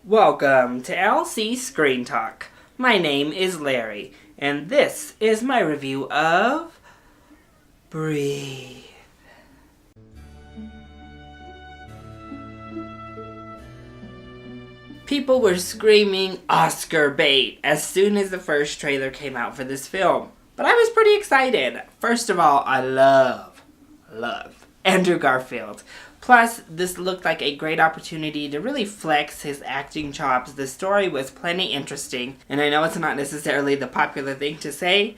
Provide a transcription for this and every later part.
Welcome to LC Screen Talk. My name is Larry, and this is my review of Breathe. People were screaming Oscar bait as soon as the first trailer came out for this film. But I was pretty excited. First of all, I love Andrew Garfield. Plus, this looked like a great opportunity to really flex his acting chops. The story was plenty interesting, and I know it's not necessarily the popular thing to say,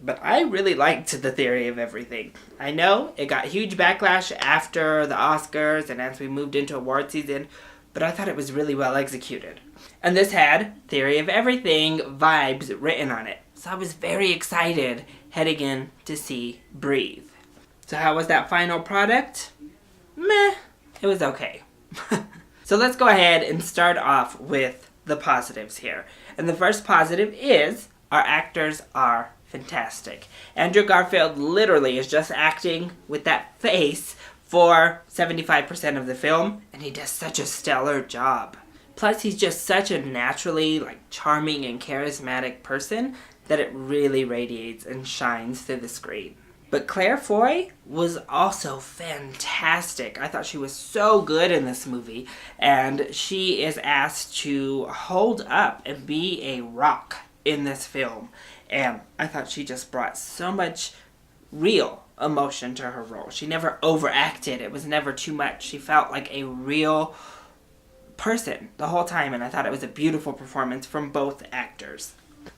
but I really liked The Theory of Everything. I know it got huge backlash after the Oscars and as we moved into award season, but I thought it was really well executed. And this had Theory of Everything vibes written on it. So I was very excited heading in to see Breathe. So how was that final product? Meh, it was okay. So let's go ahead and start off with the positives here. And the first positive is our actors are fantastic. Andrew Garfield literally is just acting with that face for 75% of the film, and he does such a stellar job. Plus, he's just such a naturally charming and charismatic person that it really radiates and shines through the screen. But Claire Foy was also fantastic. I thought she was so good in this movie, and she is asked to hold up and be a rock in this film. And I thought she just brought so much real emotion to her role. She never overacted. It was never too much. She felt like a real person the whole time, and I thought it was a beautiful performance from both actors.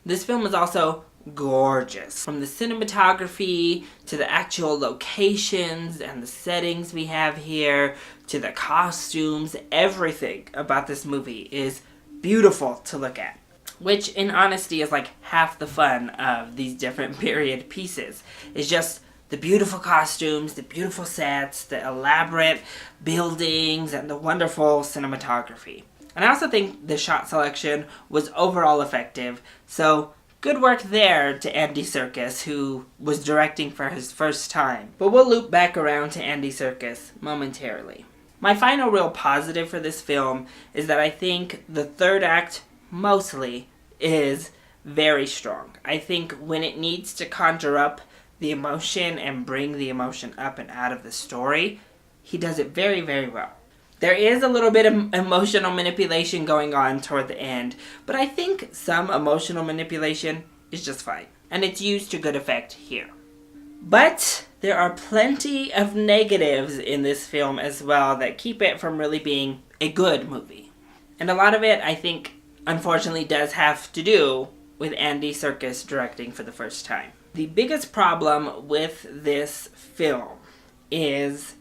This film is also gorgeous. From the cinematography to the actual locations and the settings we have here to the costumes, everything about this movie is beautiful to look at. Which, in honesty, is like half the fun of these different period pieces. It's just the beautiful costumes, the beautiful sets, the elaborate buildings, and the wonderful cinematography. And I also think the shot selection was overall effective, so good work there to Andy Serkis, who was directing for his first time. But we'll loop back around to Andy Serkis momentarily. My final real positive for this film is that I think the third act mostly is very strong. I think when it needs to conjure up the emotion and bring the emotion up and out of the story, he does it very, very well. There is a little bit of emotional manipulation going on toward the end, but I think some emotional manipulation is just fine, and it's used to good effect here. But there are plenty of negatives in this film as well that keep it from really being a good movie. And a lot of it, I think, unfortunately does have to do with Andy Serkis directing for the first time. The biggest problem with this film is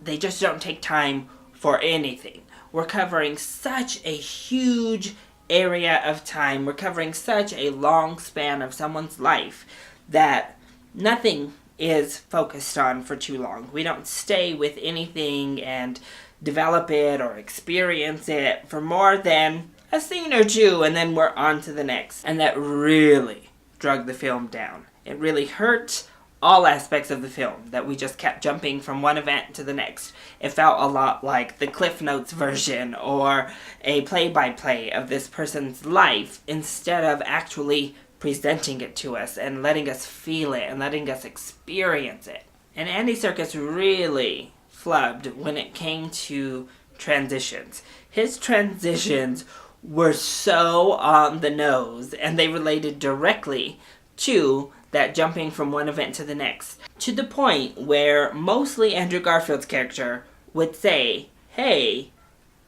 they just don't take time for anything. We're covering such a huge area of time. We're covering such a long span of someone's life that nothing is focused on for too long. We don't stay with anything and develop it or experience it for more than a scene or two, and then we're on to the next. And that really drug the film down. It really hurt all aspects of the film, that we just kept jumping from one event to the next. It felt a lot like the Cliff Notes version or a play-by-play of this person's life instead of actually presenting it to us and letting us feel it and letting us experience it. And Andy Serkis really flubbed when it came to transitions. His transitions were so on the nose, and they related directly to that jumping from one event to the next, to the point where mostly Andrew Garfield's character would say, "Hey,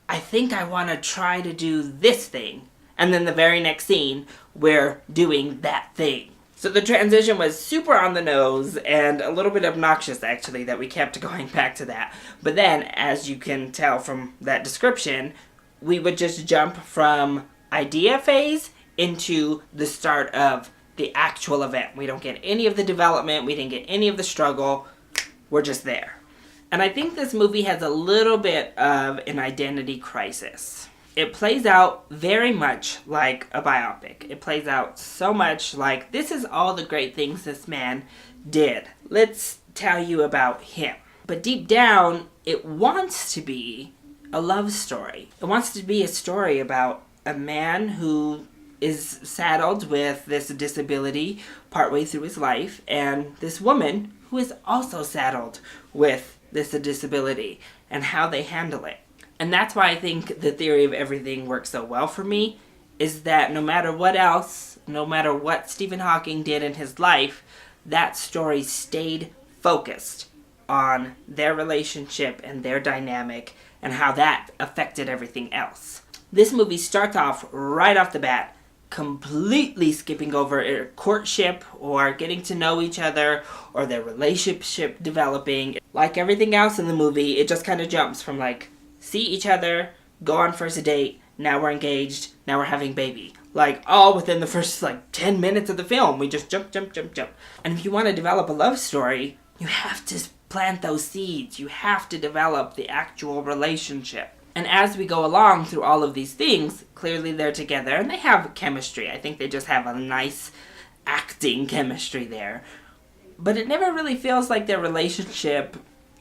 I think I want to try to do this thing," and then the very next scene, we're doing that thing. So the transition was super on the nose and a little bit obnoxious, actually, that we kept going back to that. But then, as you can tell from that description, we would just jump from idea phase into the start of the actual event. We don't get any of the development, we didn't get any of the struggle, we're just there. And I think this movie has a little bit of an identity crisis. It plays out very much like a biopic. It plays out so much like, this is all the great things this man did. Let's tell you about him. But deep down, it wants to be a love story. It wants to be a story about a man who is saddled with this disability partway through his life, and this woman who is also saddled with this disability, and how they handle it. And that's why I think The Theory of Everything works so well for me, is that no matter what else, no matter what Stephen Hawking did in his life, that story stayed focused on their relationship and their dynamic and how that affected everything else. This movie starts off right off the bat, completely skipping over courtship or getting to know each other or their relationship developing. Like everything else in the movie, it just kind of jumps from like, see each other, go on first date, now we're engaged, now we're having baby. Like, all within the first, 10 minutes of the film. We just jump. And if you want to develop a love story, you have to plant those seeds. You have to develop the actual relationship. And as we go along through all of these things, clearly they're together and they have chemistry. I think they just have a nice acting chemistry there. But it never really feels like their relationship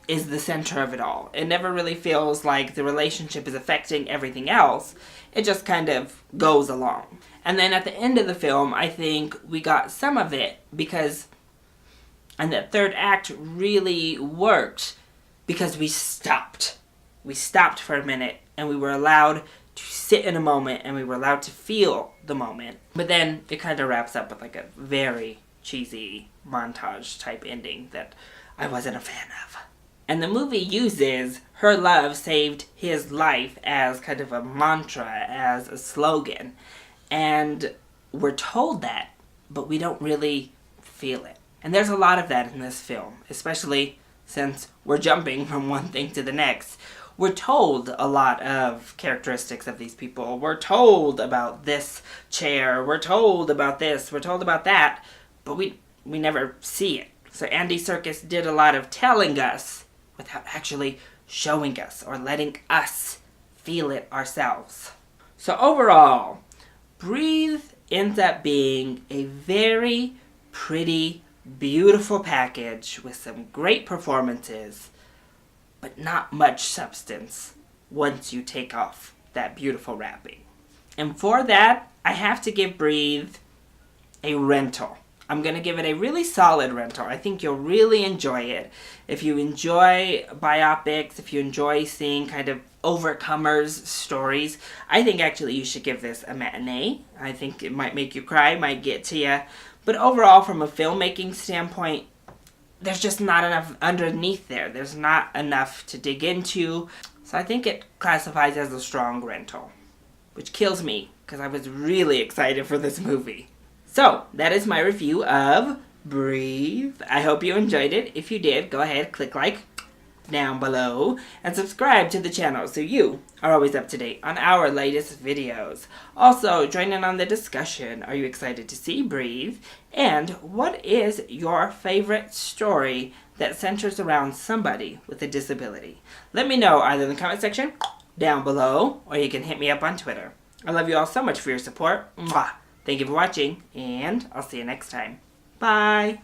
is the center of it all. It never really feels like the relationship is affecting everything else. It just kind of goes along. And then at the end of the film, I think we got some of it because, and that third act really worked because we stopped. We stopped for a minute and we were allowed to sit in a moment and we were allowed to feel the moment. But then it kind of wraps up with like a very cheesy montage type ending that I wasn't a fan of. And the movie uses her love saved his life as kind of a mantra, as a slogan. And we're told that, but we don't really feel it. And there's a lot of that in this film, especially since we're jumping from one thing to the next. We're told a lot of characteristics of these people. We're told about this chair. We're told about this. We're told about that. But we never see it. So Andy Serkis did a lot of telling us without actually showing us or letting us feel it ourselves. So overall, Breathe ends up being a very pretty, beautiful package with some great performances, but not much substance once you take off that beautiful wrapping. And for that, I have to give Breathe a rental. I'm going to give it a really solid rental. I think you'll really enjoy it. If you enjoy biopics, if you enjoy seeing kind of overcomers stories, I think actually you should give this a matinee. I think it might make you cry, might get to you. But overall, from a filmmaking standpoint, there's just not enough underneath there. There's not enough to dig into. So I think it classifies as a strong rental, which kills me because I was really excited for this movie. So, that is my review of Breathe. I hope you enjoyed it. If you did, go ahead, click like down below, and subscribe to the channel so you are always up to date on our latest videos. Also, join in on the discussion. Are you excited to see Breathe? And what is your favorite story that centers around somebody with a disability? Let me know either in the comment section down below, or you can hit me up on Twitter. I love you all so much for your support. Mwah! Thank you for watching, and I'll see you next time. Bye!